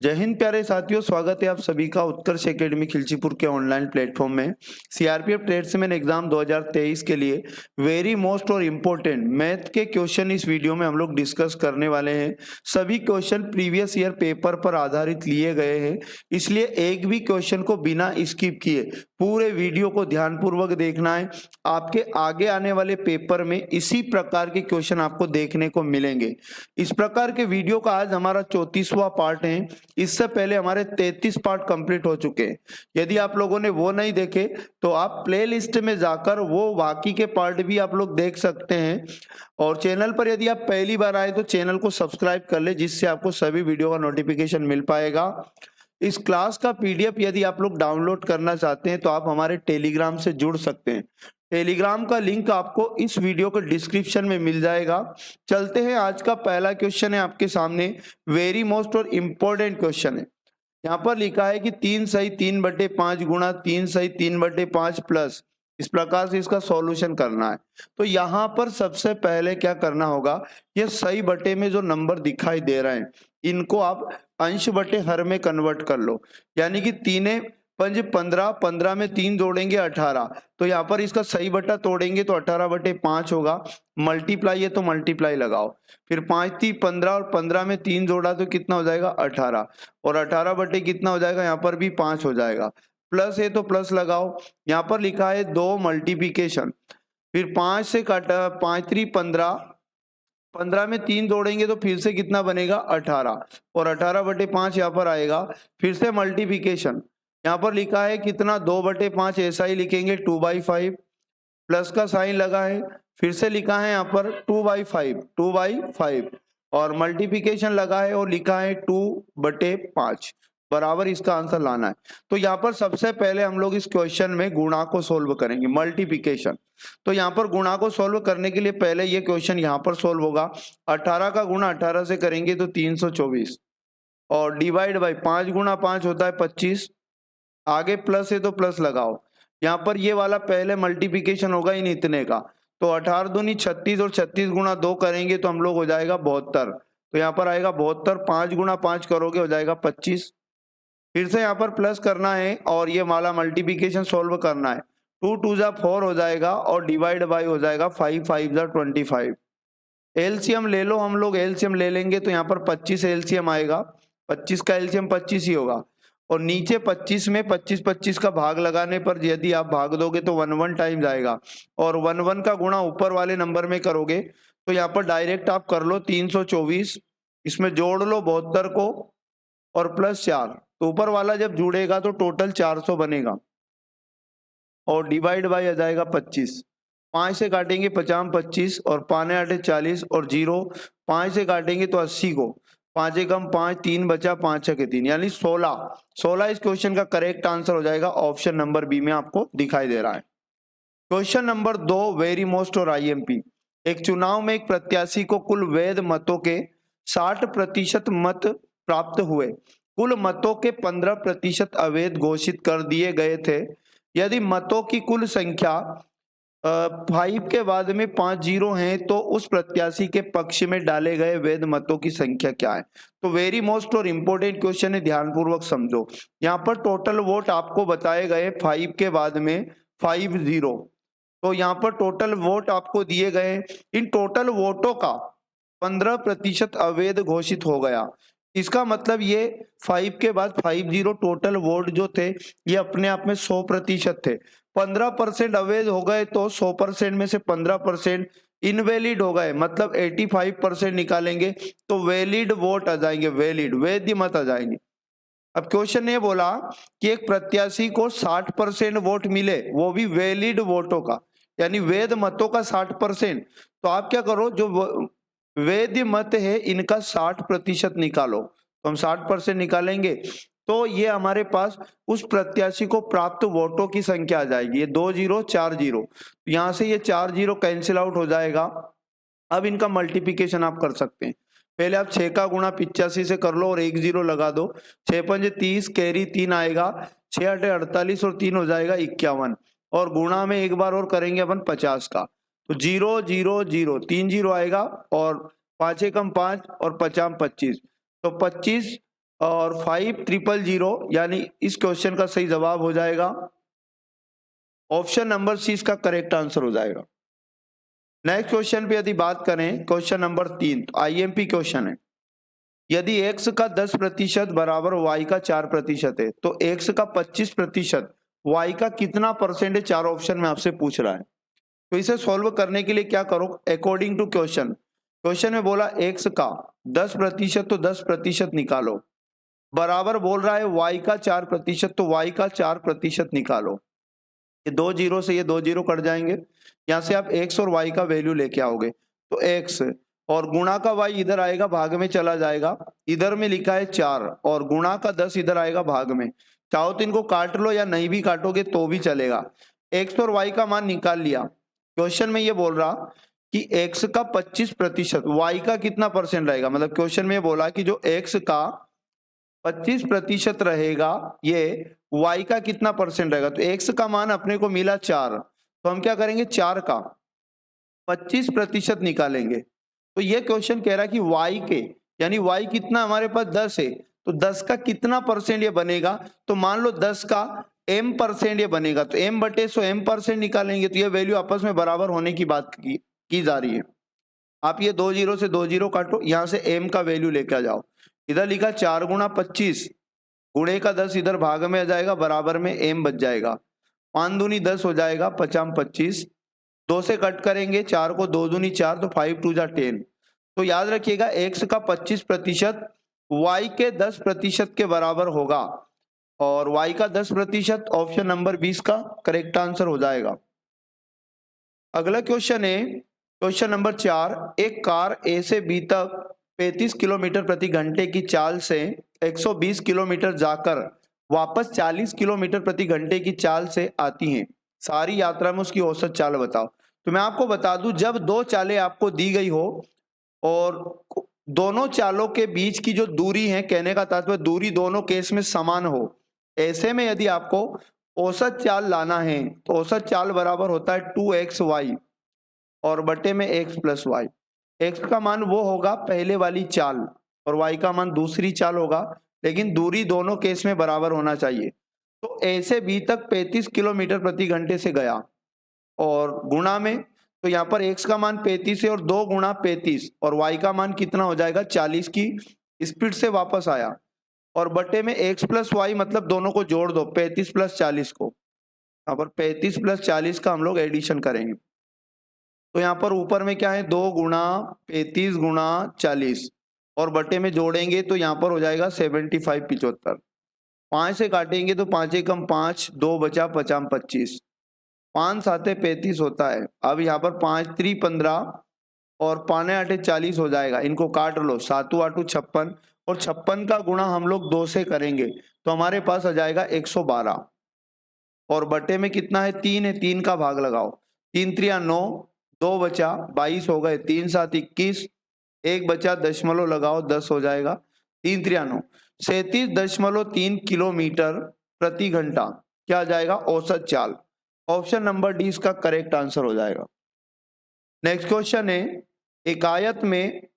जय हिंद प्यारे साथियों, स्वागत है आप सभी का उत्कर्ष एकेडमी खिलचीपुर के ऑनलाइन प्लेटफॉर्म में। सीआरपीएफ ट्रेड्समैन एग्जाम 2023 के लिए वेरी मोस्ट और इम्पोर्टेंट मैथ के क्वेश्चन इस वीडियो में हम लोग डिस्कस करने वाले हैं। सभी क्वेश्चन प्रीवियस ईयर पेपर पर आधारित लिए गए हैं, इसलिए एक भी क्वेश्चन को बिना स्किप किए पूरे वीडियो को ध्यानपूर्वक देखना है। आपके आगे आने वाले पेपर में इसी प्रकार के क्वेश्चन आपको देखने को मिलेंगे। इस प्रकार के वीडियो का आज हमारा 34वां पार्ट है। इससे पहले हमारे 33 पार्ट कंप्लीट हो चुके हैं। यदि आप लोगों ने वो नहीं देखे तो आप प्लेलिस्ट में जाकर वो बाकी के पार्ट भी आप लोग देख सकते हैं। और चैनल पर यदि आप पहली बार आए तो चैनल को सब्सक्राइब कर ले, जिससे आपको सभी वीडियो का नोटिफिकेशन मिल पाएगा। इस क्लास का पीडीएफ यदि आप लोग डाउनलोड करना चाहते हैं तो आप हमारे टेलीग्राम से जुड़ सकते हैं। टेलीग्राम का लिंक आपको इस वीडियो के डिस्क्रिप्शन में मिल जाएगा। चलते हैं, आज का पहला क्वेश्चन है आपके सामने। वेरी मोस्ट और इम्पोर्टेंट क्वेश्चन है। यहाँ पर लिखा है कि 3 सही 3/5 गुणा 3 सही 3/5 प्लस, इस प्रकार से इसका सॉल्यूशन करना है। तो यहाँ पर सबसे पहले क्या करना होगा, ये सही बटे में जो नंबर दिखाई दे रहे हैं इनको आप अंश बटे हर में कन्वर्ट कर लो। यानी कि 3 पंज 15, 15 में 3 जोड़ेंगे 18। तो यहाँ पर इसका सही बटा तोड़ेंगे तो 18/5 होगा। मल्टीप्लाई है तो मल्टीप्लाई लगाओ, फिर 5 3 15 और 15 में 3 जोड़ा तो कितना हो जाएगा 18, और 18 बटे कितना हो जाएगा, यहाँ पर भी 5 हो जाएगा। प्लस है तो प्लस लगाओ। यहाँ पर लिखा है 2 मल्टीप्लिकेशन, फिर 5 से काटा 5 3 15, 15 में 3 जोड़ेंगे तो फिर से कितना बनेगा 18, और 18/5 यहाँ पर आएगा। फिर से मल्टीप्लिकेशन, यहाँ पर लिखा है कितना 2/5, ऐसा ही लिखेंगे 2/5, प्लस का साइन लगा है। फिर से लिखा है यहाँ पर 2/5 और मल्टीप्लिकेशन लगा है और लिखा है 2/5 बराबर इसका आंसर लाना है। तो यहाँ पर सबसे पहले हम लोग इस क्वेश्चन में गुणा को सोल्व करेंगे, मल्टीप्लिकेशन। तो यहाँ पर गुणा को सोल्व करने के लिए पहले ये क्वेश्चन यहाँ पर सोल्व होगा। 18 का गुणा 18 से करेंगे तो 324, और डिवाइड बाई 5 गुणा 5 होता है 25। आगे प्लस है तो प्लस लगाओ। यहाँ पर ये वाला पहले मल्टीप्लिकेशन होगा इन इतने का, तो 18 दूनी 36, और 36 गुणा 2 करेंगे तो हम लोग हो जाएगा 72। तो यहाँ पर आएगा 72, 5 गुणा 5 करोगे हो जाएगा 25। फिर से यहाँ पर प्लस करना है और ये वाला मल्टीप्लिकेशन सोल्व करना है। 2 2 जा 4 हो जाएगा, और डिवाइड बाई हो जाएगा 5 5 जा 25। एलसीएम ले लो, हम लोग एलसीएम ले लेंगे तो यहाँ पर 25 एलसीएम आएगा। 25 का एलसीएम 25 ही होगा, और नीचे 25 में 25 25 का भाग लगाने पर यदि आप भाग दोगे तो 1 1 टाइम्स आएगा, और 1 1 का गुणा ऊपर वाले नंबर में करोगे तो यहाँ पर डायरेक्ट आप कर लो 324, इसमें जोड़ लो 72 को और प्लस 4, तो ऊपर वाला जब जुड़ेगा तो टोटल 400 बनेगा, और डिवाइड बाई आ जाएगा 25। 5 से काटेंगे 50 25, और 5 8 40, और 0 5 से काटेंगे तो 80 को, 5 एकम 5, 3 बचा, 5 छके 3, यानी 16 इस क्वेश्चन का करेक्ट आंसर हो जाएगा। ऑप्शन नंबर बी में आपको दिखाई दे रहा है। क्वेश्चन नंबर 2 वेरी मोस्ट और आईएमपी। एक चुनाव में एक प्रत्याशी को कुल वैध मतों के 60% मत प्राप्त हुए, कुल मतों के 15% अवैध घोषित कर दिए गए थे। यदि मतों की कुल संख्या 5 के बाद में 5 जीरो हैं तो उस प्रत्याशी के पक्ष में डाले गए वैध मतों की संख्या क्या है। तो वेरी मोस्ट और इम्पोर्टेंट क्वेश्चन है, ध्यानपूर्वक समझो। यहाँ पर टोटल वोट आपको बताए गए 5 के बाद में 5 जीरो, तो यहाँ पर टोटल वोट आपको दिए गए। इन टोटल वोटों का 15% अवैध घोषित हो गया। इसका मतलब ये 5 के बाद 5 जीरो टोटल वोट जो थे ये अपने आप में 100% थे। 15% अवैध हो गए तो 100% में से 15% इनवैलिड हो गए, मतलब 85% निकालेंगे तो वैलिड वोट आ जाएंगे, वैलिड वैध मत आ जाएंगे। अब क्वेश्चन ये बोला कि एक प्रत्याशी को 60% वोट मिले, वो भी वैलिड वोटों का, यानी वैध मतों का 60%। तो आप क्या करो, जो वैध मत है इनका 60% निकालो, तो हम 60% निकालेंगे तो ये हमारे पास उस प्रत्याशी को प्राप्त वोटों की संख्या आ जाएगी। ये 2 जीरो 4 जीरो, यहाँ से ये 4 जीरो कैंसिल आउट हो जाएगा। अब इनका मल्टीप्लिकेशन आप कर सकते हैं। पहले आप 6 का गुणा 85 से कर लो और 1 जीरो लगा दो। 6 पंजे 30, कैरी 3 आएगा, 6 8 48 और 3 हो जाएगा 51, और गुणा में एक बार और करेंगे अपन 50 का, तो 0 0 0 3 जीरो आएगा, और 5 एकम 5 और 50 25, तो 25 और 5000 यानी इस क्वेश्चन का सही जवाब हो जाएगा ऑप्शन नंबर सी, इसका करेक्ट आंसर हो जाएगा। नेक्स्ट क्वेश्चन पे यदि बात करें, क्वेश्चन नंबर 3, तो आईएमपी क्वेश्चन है। यदि x का 10% बराबर y का 4% है, तो x का 25% y का कितना परसेंट है? चार ऑप्शन में आपसे पूछ रहा है। तो इसे सॉल्व करने के लिए क्या करो, अकॉर्डिंग टू क्वेश्चन, क्वेश्चन में बोला x का 10%, तो 10% निकालो, बराबर बोल रहा है y का 4%, तो y का 4% निकालो। ये 2 जीरो से ये 2 जीरो कट जाएंगे, यहाँ से आप x और y का वैल्यू लेके आओगे, तो x और गुणा का y इधर आएगा, भाग में चला जाएगा, इधर में लिखा है 4 और गुणा का 10 इधर आएगा भाग में। चाहो तो इनको काट लो या नहीं भी काटोगे तो भी चलेगा। x और y का मान निकाल लिया। क्वेश्चन में ये बोल रहा कि x का 25%, y का कितना परसेंट रहेगा, मतलब क्वेश्चन में बोला कि जो x का 25% रहेगा, ये y का कितना परसेंट रहेगा। तो x का मान अपने को मिला 4, तो हम क्या करेंगे, 4 का 25% निकालेंगे। तो ये क्वेश्चन कह रहा है कि y के, यानी y कितना हमारे पास 10 है, तो 10 का कितना परसेंट ये बनेगा। तो मान लो 10 का m% ये बनेगा, तो m/100 m% निकालेंगे, तो ये वैल्यू आपस में बराबर होने की बात की जा रही है। आप ये 2 जीरो से 2 जीरो काटो, यहाँ से m का वैल्यू लेके आ जाओ। इधर लिखा 4 गुणा 25, गुणे का 10 इधर भाग में आ जाएगा, बराबर में m बच जाएगा। 5 दूनी 10 हो जाएगा, 50 25, 2 से कट करेंगे, 4 को 2 दूनी 4, तो 5 2 जा 10। तो याद रखिएगा x का 25% y के 10% के बराबर होगा, और y का 10% ऑप्शन नंबर 20 का करेक्ट आंसर हो जाएगा। अगला क्वेश्चन है क्वेश्चन नंबर 4, एक कार ए से बी तक 35 किलोमीटर प्रति घंटे की चाल से 120 किलोमीटर जाकर वापस 40 किलोमीटर प्रति घंटे की चाल से आती हैं। सारी यात्रा में उसकी औसत चाल बताओ। तो मैं आपको बता दूं, जब दो चालें आपको दी गई हो और दोनों चालों के बीच की जो दूरी है, कहने का तात्पर्य दूरी दोनों केस में समान हो, ऐसे में यदि आपको औसत चाल लाना है, तो औसत चाल बराबर होता है 2xy और बटे में x प्लस वाई। x का मान वो होगा पहले वाली चाल और y का मान दूसरी चाल होगा, लेकिन दूरी दोनों केस में बराबर होना चाहिए। तो a से b तक 35 किलोमीटर प्रति घंटे से गया और गुणा में, तो यहाँ पर x का मान 35 है और 2 गुणा 35 और y का मान कितना हो जाएगा, 40 की स्पीड से वापस आया, और बटे में x प्लस वाई, मतलब दोनों को जोड़ दो, 35 प्लस 40 को, यहाँ पर 35 प्लस 40 का हम लोग एडिशन करेंगे। तो यहाँ पर ऊपर में क्या है, 2 गुणा 35 गुणा 40 और बटे में जोड़ेंगे तो यहाँ पर हो जाएगा 75 75। 5 से काटेंगे तो 5 एकम 5, 2 बचा 50 25, 5 साते 35 होता है। अब यहाँ पर 5 3 15 और 5 8 40 हो जाएगा। इनको काट लो, 7 8 56 और 56 का गुणा हम लोग 2 से करेंगे तो हमारे पास आ जाएगा 112 और बटे में कितना है, 3 है, 3 का भाग लगाओ, 3 3 9, 2 बचा 22 हो गए, 3 7 21, 1 बचा दशमलव लगाओ 10 हो जाएगा, 3 3 9, 37.3 किलोमीटर प्रति घंटा क्या आ जाएगा, औसत चाल। ऑप्शन नंबर डी इसका करेक्ट आंसर हो जाएगा। नेक्स्ट क्वेश्चन है, एक आयत में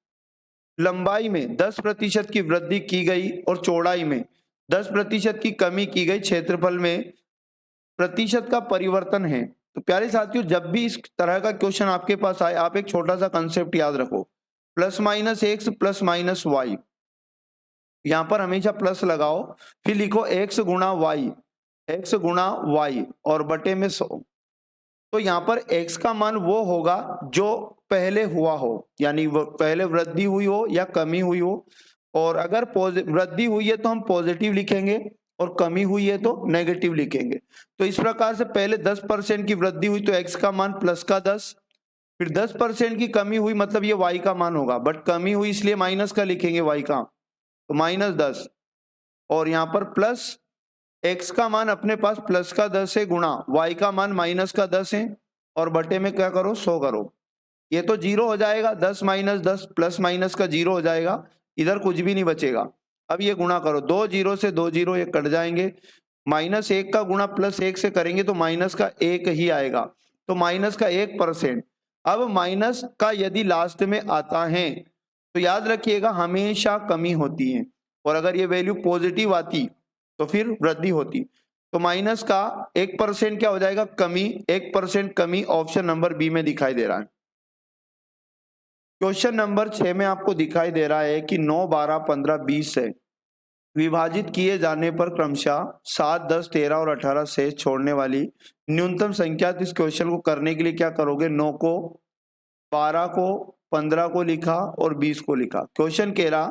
लंबाई में 10% की वृद्धि की गई और चौड़ाई में 10% की कमी की गई, क्षेत्रफल में प्रतिशत का परिवर्तन है। तो प्यारे साथियों, जब भी इस तरह का क्वेश्चन आपके पास आए, आप एक छोटा सा कंसेप्ट याद रखो, plus minus X plus minus Y. यहाँ पर हमेशा प्लस लगाओ, फिर लिखो एक्स गुणा वाई और बटे में 100। तो यहाँ पर x का मान वो होगा जो पहले हुआ हो, यानी पहले वृद्धि हुई हो या कमी हुई हो, और अगर वृद्धि हुई है तो हम पॉजिटिव लिखेंगे और कमी हुई है तो नेगेटिव लिखेंगे। तो इस प्रकार से पहले 10% की वृद्धि हुई तो x का मान प्लस का 10, फिर 10% की कमी हुई मतलब ये y का मान होगा, बट कमी हुई इसलिए माइनस का लिखेंगे y का, तो -10, और यहाँ पर प्लस x का मान अपने पास प्लस का 10 है गुणा y का मान माइनस का 10 है और बटे में क्या करो, 100 करो। ये तो 0 हो जाएगा, 10 माइनस 10 प्लस माइनस का 0 हो जाएगा, इधर कुछ भी नहीं बचेगा। अब ये गुणा करो, 2 जीरो से 2 जीरो ये कट जाएंगे, -1 का गुणा +1 से करेंगे तो माइनस का 1 ही आएगा, तो माइनस का 1%। अब माइनस का यदि लास्ट में आता है तो याद रखिएगा हमेशा कमी होती है, और अगर ये वैल्यू पॉजिटिव आती तो फिर वृद्धि होती। तो माइनस का 1% क्या हो जाएगा, कमी। 1% कमी ऑप्शन नंबर बी में दिखाई दे रहा है। क्वेश्चन नंबर 6 में आपको दिखाई दे रहा है कि 9, 12, 15, 20 से विभाजित किए जाने पर क्रमशः 7, 10, 13 और 18 से छोड़ने वाली न्यूनतम संख्या। इस क्वेश्चन को करने के लिए क्या करोगे, 9 को, 12 को, 15 को लिखा और 20 को लिखा। क्वेश्चन कह रहा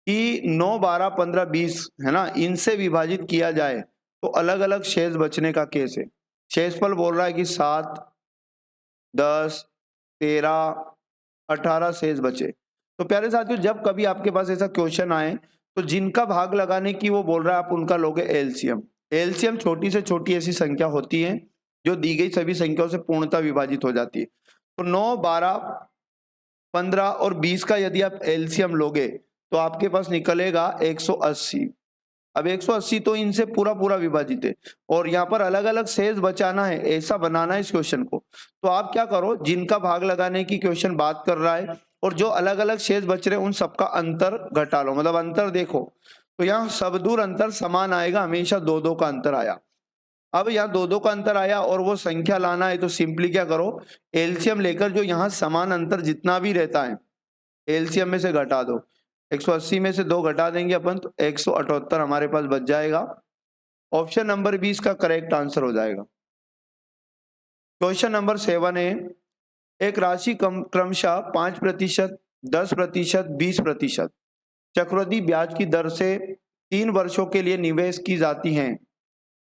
कि 9, 12, 15, 20 है ना, इनसे विभाजित किया जाए तो अलग अलग शेष बचने का केस है। शेषफल बोल रहा है कि 7, 10, 13, 18 शेष बचे। तो प्यारे साथियों, जब कभी आपके पास ऐसा क्वेश्चन आए तो जिनका भाग लगाने की वो बोल रहा है, आप उनका लोगे एलसीएम। एलसीएम छोटी से छोटी ऐसी संख्या होती है जो दी गई सभी संख्याओं से पूर्णतः विभाजित हो जाती है। तो 9, 12, 15 और 20 का यदि आप एलसीएम लोगे तो आपके पास निकलेगा 180। अब 180 तो इनसे पूरा पूरा विभाजित है और यहाँ पर अलग अलग शेष बचाना है, ऐसा बनाना है इस क्वेश्चन को। तो आप क्या करो, जिनका भाग लगाने की क्वेश्चन बात कर रहा है और जो अलग अलग शेष बच रहे हैं उन सबका अंतर घटा लो, मतलब अंतर देखो। तो यहाँ सब दूर अंतर समान आएगा, हमेशा 2-2 का अंतर आया। अब यहाँ 2-2 का अंतर आया और वो संख्या लाना है तो सिंपली क्या करो, एलसीएम लेकर जो यहाँ समान अंतर जितना भी रहता है एलसीएम में से घटा दो। 180 में से 2 घटा देंगे अपन तो 178 हमारे पास बच जाएगा। ऑप्शन नंबर 20 का करेक्ट आंसर हो जाएगा। क्वेश्चन नंबर 7 है, एक राशि क्रमशः 5%, 10%, 20% चक्रवृद्धि ब्याज की दर से 3 वर्षों के लिए निवेश की जाती है।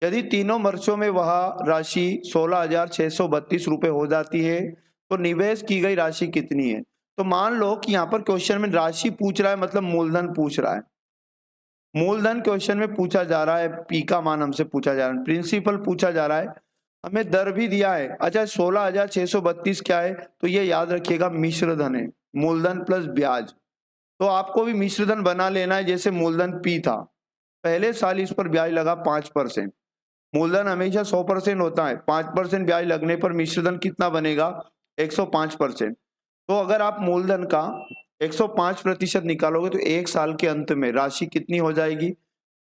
यदि तीनों वर्षों में वह राशि 16,632 रुपए हो जाती है तो निवेश की गई राशि कितनी है। तो मान लो कि यहाँ पर क्वेश्चन में राशि पूछ रहा है, मतलब मूलधन पूछ रहा है। मूलधन क्वेश्चन में पूछा जा रहा है, पी का मान हमसे पूछा जा रहा है, प्रिंसिपल पूछा जा रहा है, हमें दर भी दिया है। अच्छा, 16,632 क्या है, तो ये याद रखिएगा मिश्र धन है, मूलधन प्लस ब्याज। तो आपको भी मिश्र धन बना लेना है, जैसे मूलधन पी था, पहले साल इस पर ब्याज लगा 5%। मूलधन हमेशा 100% होता है, 5% ब्याज लगने पर मिश्रधन कितना बनेगा, 105%। तो अगर आप मूलधन का 105% निकालोगे तो एक साल के अंत में राशि कितनी हो जाएगी।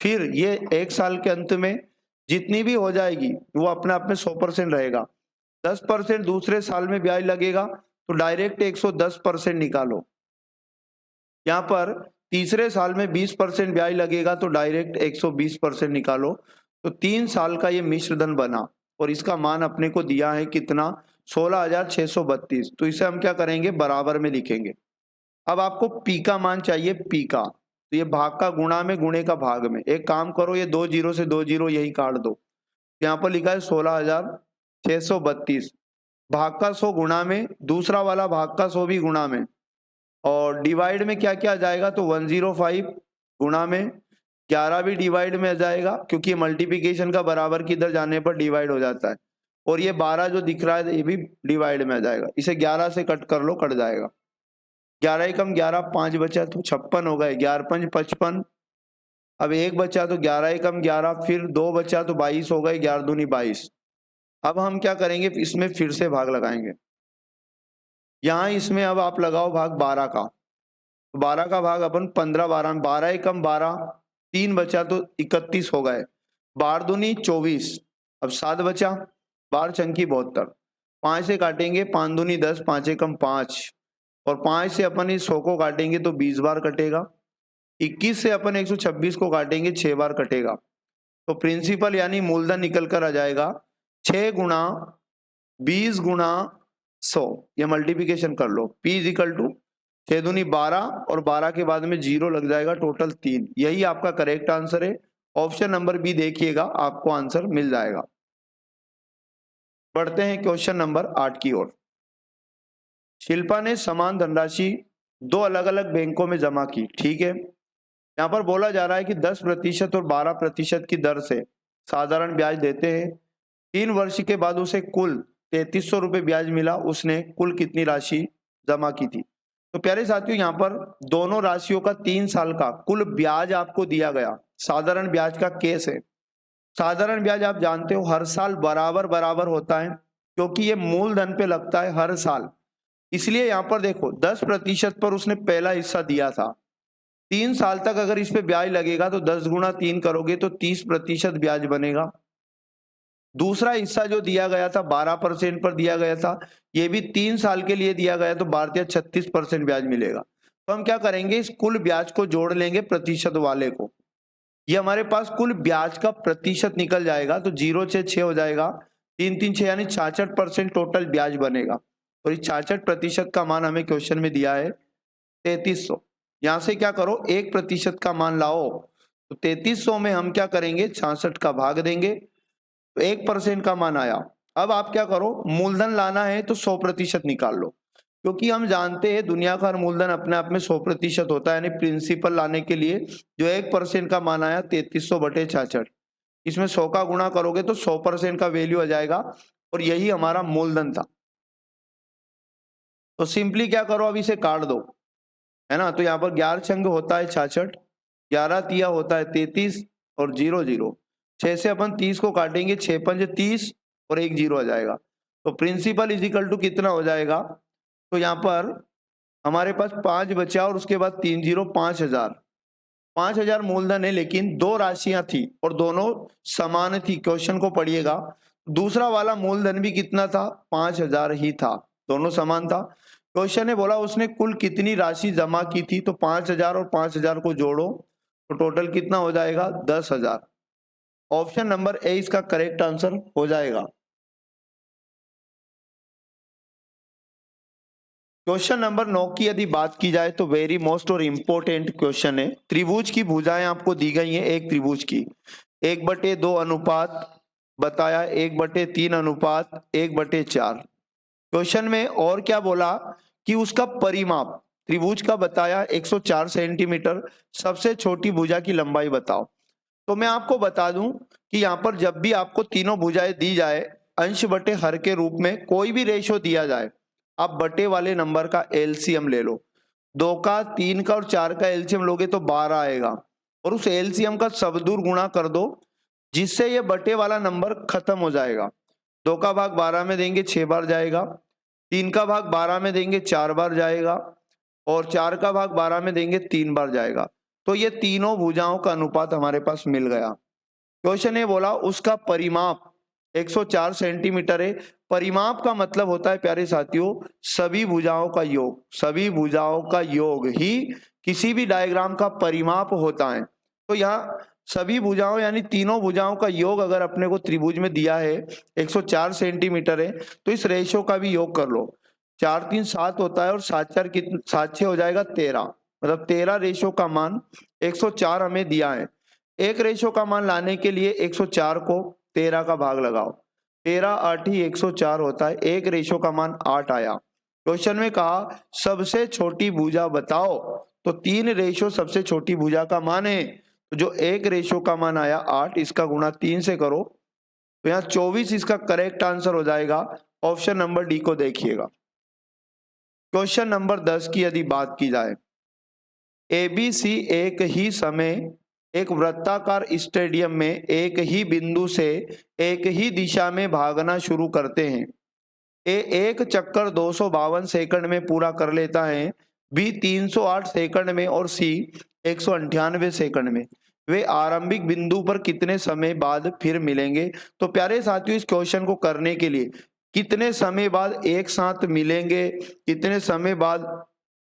फिर ये एक साल के अंत में जितनी भी हो जाएगी वो अपने आप में 100% रहेगा। 10% दूसरे साल में ब्याज लगेगा तो डायरेक्ट 110% निकालो। यहाँ पर तीसरे साल में 20% ब्याज लगेगा तो डायरेक्ट 120% निकालो। तो 3 साल का ये मिश्रधन बना और इसका मान अपने को दिया है कितना, 16,632। तो इसे हम क्या करेंगे, बराबर में लिखेंगे। अब आपको पी का मान चाहिए, पी का, तो ये भाग का गुणा में, गुणे का भाग में। एक काम करो, ये 2 जीरो से 2 जीरो यही काट दो। यहाँ पर लिखा है 16,632, भाग का 100 गुणा में, दूसरा वाला भाग का 100 भी गुणा में, और डिवाइड में क्या क्या आ जाएगा, तो 105 गुणा में, 11 भी डिवाइड में आ जाएगा क्योंकि मल्टीप्लिकेशन का बराबर की इधर जाने पर डिवाइड हो जाता है, और ये 12 जो दिख रहा है ये भी डिवाइड में आ जाएगा। इसे 11 से कट कर लो, कट जाएगा। 11 एकम 11, 5 बचा तो 56 हो गए, 11 पंच 55। अब 1 बचा तो 11 एकम 11, फिर 2 बचा तो 22 हो गए, 11 दूनी 22। अब हम क्या करेंगे, इसमें फिर से भाग लगाएंगे। यहाँ इसमें अब आप लगाओ भाग 12 का, 12 का भाग अपन 15, 12, 12 एकम 12, 3 बचा तो 31 हो गए, 12 दूनी 24। अब 7 बचा, 12 चंकी 72, 5 से काटेंगे, 5 दूनी 10, 5 एकम 5, और 5 से अपन इस 100 को काटेंगे तो 20 बार कटेगा। 21 से अपन 126 को काटेंगे, 6 बार कटेगा। तो प्रिंसिपल यानी मूलधन निकल कर आ जाएगा 6 गुणा 20 गुणा 100, ये मल्टीप्लिकेशन कर लो। P इज इक्वल टू 6 दूनी 12 और 12 के बाद में 0 लग जाएगा, टोटल 3। यही आपका करेक्ट आंसर है। ऑप्शन नंबर बी देखिएगा, आपको आंसर मिल जाएगा। बढ़ते हैं क्वेश्चन नंबर 8 की ओर। शिल्पा ने समान धनराशि 2 अलग अलग बैंकों में जमा की, ठीक है। यहाँ पर बोला जा रहा है कि 10% और 12% की दर से साधारण ब्याज देते हैं। 3 वर्ष के बाद उसे कुल 3300 रुपये ब्याज मिला, उसने कुल कितनी राशि जमा की थी। तो प्यारे साथियों, यहाँ पर दोनों राशियों का 3 साल का कुल ब्याज आपको दिया गया। साधारण ब्याज का केस है। साधारण ब्याज आप जानते हो हर साल बराबर बराबर होता है क्योंकि ये मूलधन पे लगता है हर साल। इसलिए यहाँ पर देखो 10% पर उसने पहला हिस्सा दिया था, 3 साल तक अगर इस पे ब्याज लगेगा तो 10 गुणा 3 करोगे तो 30% ब्याज बनेगा। दूसरा हिस्सा जो दिया गया था 12% पर दिया गया था, ये भी 3 साल के लिए दिया गया तो 12 36% ब्याज मिलेगा। तो हम क्या करेंगे, इस कुल ब्याज को जोड़ लेंगे प्रतिशत वाले को। ये हमारे पास कुल ब्याज का प्रतिशत निकल जाएगा, तो 0 से 6 हो जाएगा, 3 3 6 यानी 66% टोटल ब्याज बनेगा। और इस 66% का मान हमें क्वेश्चन में दिया है 3300। यहां से क्या करो, 1% का मान लाओ, तो 3300 में हम क्या करेंगे, 66 का भाग देंगे, तो 1% का मान आया। अब आप क्या करो, मूलधन लाना है तो 100% निकाल लो, क्योंकि हम जानते हैं दुनिया का हर मूलधन अपने आप में 100% होता है। यानी प्रिंसिपल लाने के लिए जो 1% का मान आया 3300/66, इसमें 100 का गुणा करोगे तो 100% का वैल्यू आ जाएगा, और यही हमारा मूलधन था। तो सिंपली क्या करो, अब इसे काट दो, है ना। तो यहाँ पर 11 छंग होता है 66, 11 तिया होता है 33 और 0 0, 6 से अपन 30 को काटेंगे, 6 पंज 30 और 1 0 आ जाएगा। तो प्रिंसिपल इज इक्वल टू कितना हो जाएगा, तो यहाँ पर हमारे पास 5 बचा और उसके बाद 3 0, 5000। 5000 मूलधन है, लेकिन दो राशियां थी और दोनों समान थी। क्वेश्चन को पढ़िएगा, दूसरा वाला मूलधन भी कितना था, 5000 ही था, दोनों समान था। क्वेश्चन ने बोला उसने कुल कितनी राशि जमा की थी, तो 5000 और 5000 को जोड़ो तो टोटल कितना हो जाएगा, 10,000। ऑप्शन नंबर ए इसका करेक्ट आंसर हो जाएगा। क्वेश्चन नंबर 9 की यदि बात की जाए तो वेरी मोस्ट और इम्पोर्टेंट क्वेश्चन है। त्रिभुज की भुजाएं आपको दी गई हैं, एक त्रिभुज की 1/2 अनुपात बताया, 1/3 अनुपात 1/4। क्वेश्चन में और क्या बोला कि उसका परिमाप त्रिभुज का बताया 104 सेंटीमीटर, सबसे छोटी भुजा की लंबाई बताओ। तो मैं आपको बता दूं कि यहाँ पर जब भी आपको तीनों भुजाएं दी जाए, अंश बटे हर के रूप में कोई भी रेशो दिया जाए, आप बटे वाले नंबर का एलसीएम ले लो। 2 का, 3 का और 4 का एलसीएम लोगे तो 12 आएगा, और उस एलसीएम का सबदूर गुणा कर दो, जिससे ये बटे वाला नंबर खत्म हो जाएगा। 2 का भाग 12 में देंगे 6 बार जाएगा, 3 का भाग 12 में देंगे 4 बार जाएगा, और 4 का भाग 12 में देंगे 3 बार जाएगा। तो ये तीनों भुजाओं का अनुपात हमारे पास मिल गया। क्वेश्चन ये बोला उसका परिमाप 104 सेंटीमीटर है। परिमाप का मतलब होता है प्यारे साथियों, सभी भुजाओं का योग। सभी भुजाओं का योग ही किसी भी डायग्राम का परिमाप होता है। तो यहाँ सभी भुजाओं यानी तीनों भुजाओं का योग अगर अपने को त्रिभुज में दिया है 104 सेंटीमीटर है, तो इस रेशो का भी योग कर लो। 4 3 7 होता है और 7 4 कितना, 7 6 हो जाएगा 13, मतलब 13 रेशो का मान 104 हमें दिया है। एक रेशो का मान लाने के लिए 104 को 13 का भाग लगाओ, 13 8 ही 104 होता है, एक रेशो का मान 8 आया। क्वेश्चन में कहा सबसे छोटी भुजा बताओ, तो 3 रेशो सबसे छोटी भुजा का मान है, तो जो एक रेशो का मान आया 8, इसका गुणा 3 से करो, तो यहाँ 24 इसका करेक्ट आंसर हो जाएगा। ऑप्शन नंबर डी को देखिएगा। क्वेश्चन नंबर 10 की यदि बात की जाए, एबीसी एक ही समय एक वृत्ताकार स्टेडियम में एक ही बिंदु से एक ही दिशा में भागना शुरू करते हैं। ए एक चक्कर 252 सेकंड में पूरा कर लेता है, बी 308 सेकंड में और सी 198 सेकंड में। वे आरंभिक बिंदु पर कितने समय बाद फिर मिलेंगे। तो प्यारे साथियों, इस क्वेश्चन को करने के लिए कितने समय बाद एक साथ मिलेंगे, कितने समय बाद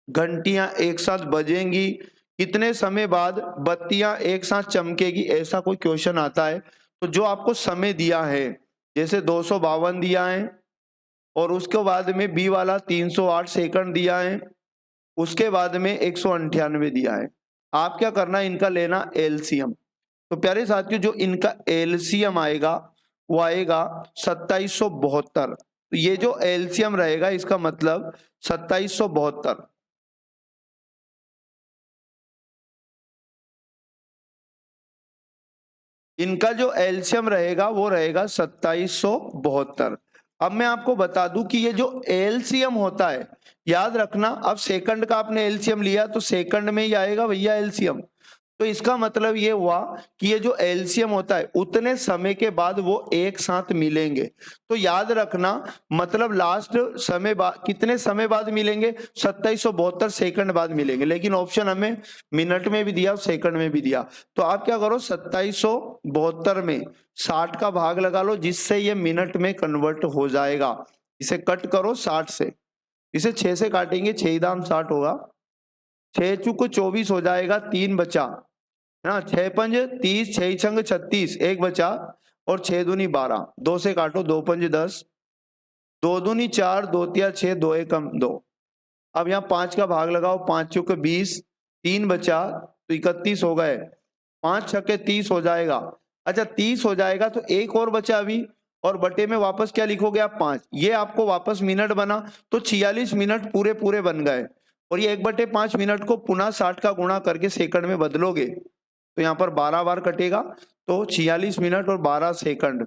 घंटियां एक साथ बजेंगी, कितने समय बाद बत्तियां एक साथ चमकेगी, ऐसा कोई क्वेश्चन आता है तो जो आपको समय दिया है, जैसे 252 दिया है और उसके बाद में बी वाला 308 सेकंड दिया है, उसके बाद में 198 दिया है, आप क्या करना, इनका लेना एलसीएम। तो प्यारे साथियों, जो इनका एलसीएम आएगा वो आएगा 2772। तो ये जो एलसीएम रहेगा इसका मतलब 2772। इनका जो एलसीएम रहेगा वो रहेगा 2772। अब मैं आपको बता दूं कि ये जो एलसीएम होता है, याद रखना, अब सेकंड का आपने एलसीएम लिया तो सेकंड में ही आएगा भैया एलसीएम। तो इसका मतलब ये हुआ कि ये जो एलसीएम होता है उतने समय के बाद वो एक साथ मिलेंगे। तो याद रखना, मतलब लास्ट समय बाद, कितने समय बाद मिलेंगे, 2772 सेकंड बाद मिलेंगे। लेकिन ऑप्शन हमें मिनट में भी दिया, सेकंड में भी दिया। तो आप क्या करो, 2772 में 60 का भाग लगा लो, जिससे ये मिनट में कन्वर्ट हो जाएगा। इसे कट करो 60 से, इसे 6 से काटेंगे, 6 दाम 60 होगा, 6 चुक 24 हो जाएगा, 3 बचा है ना, 6 पंज 30, 6 छंग 36, एक बचा, और 6 दूनी 12, 2 से काटो, 2 पंज 10, 2 दूनी 4, 2 तिया 6, 2 एकम 2। अब यहाँ 5 का भाग लगाओ, 5 चुक 20, 3 बचा तो 31 हो गए, 5 छक्के 30 हो जाएगा। अच्छा 30 हो जाएगा तो एक और बचा अभी, और बटे में वापस क्या लिखोगे आप, 5। ये आपको वापस मिनट बना, तो 46 मिनट पूरे पूरे बन गए। और ये 1/5 मिनट को पुनः 60 का गुणा करके सेकंड में बदलोगे तो यहाँ पर 12 बार कटेगा, तो 46 मिनट और 12 सेकंड।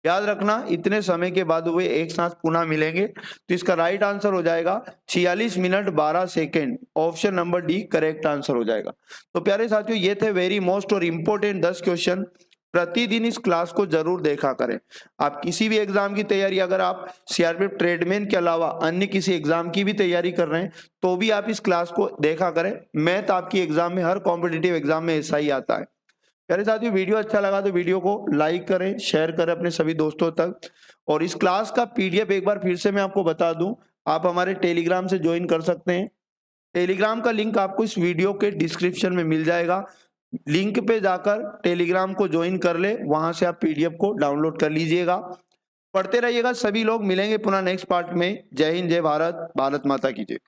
याद रखना, इतने समय के बाद वे एक साथ पुनः मिलेंगे। तो इसका राइट आंसर हो जाएगा 46 minute 12 second. Option number D correct answer हो जाएगा। तो प्यारे साथियों, ये थे वेरी मोस्ट और इम्पोर्टेंट 10 क्वेश्चन। प्रतिदिन इस क्लास को जरूर देखा करें। आप किसी भी एग्जाम की तैयारी, अगर आप सीआरपीएफ ट्रेडमैन के अलावा अन्य किसी एग्जाम की भी तैयारी कर रहे हैं तो भी आप इस क्लास को देखा करें। मैथ आपकी एग्जाम में, हर कॉम्पिटिटिव एग्जाम में ऐसा ही आता है। प्यारे साथियों, वीडियो अच्छा लगा तो वीडियो को लाइक करें, शेयर करें अपने सभी दोस्तों तक। और इस क्लास का पीडीएफ एक बार फिर से मैं आपको बता दूं, आप हमारे टेलीग्राम से ज्वाइन कर सकते हैं। टेलीग्राम का लिंक आपको इस वीडियो के डिस्क्रिप्शन में मिल जाएगा। लिंक पे जाकर टेलीग्राम को ज्वाइन कर ले, वहां से आप पीडीएफ को डाउनलोड कर लीजिएगा। पढ़ते रहिएगा सभी लोग। मिलेंगे पुनः नेक्स्ट पार्ट में। जय हिंद, जय भारत, भारत माता की जय।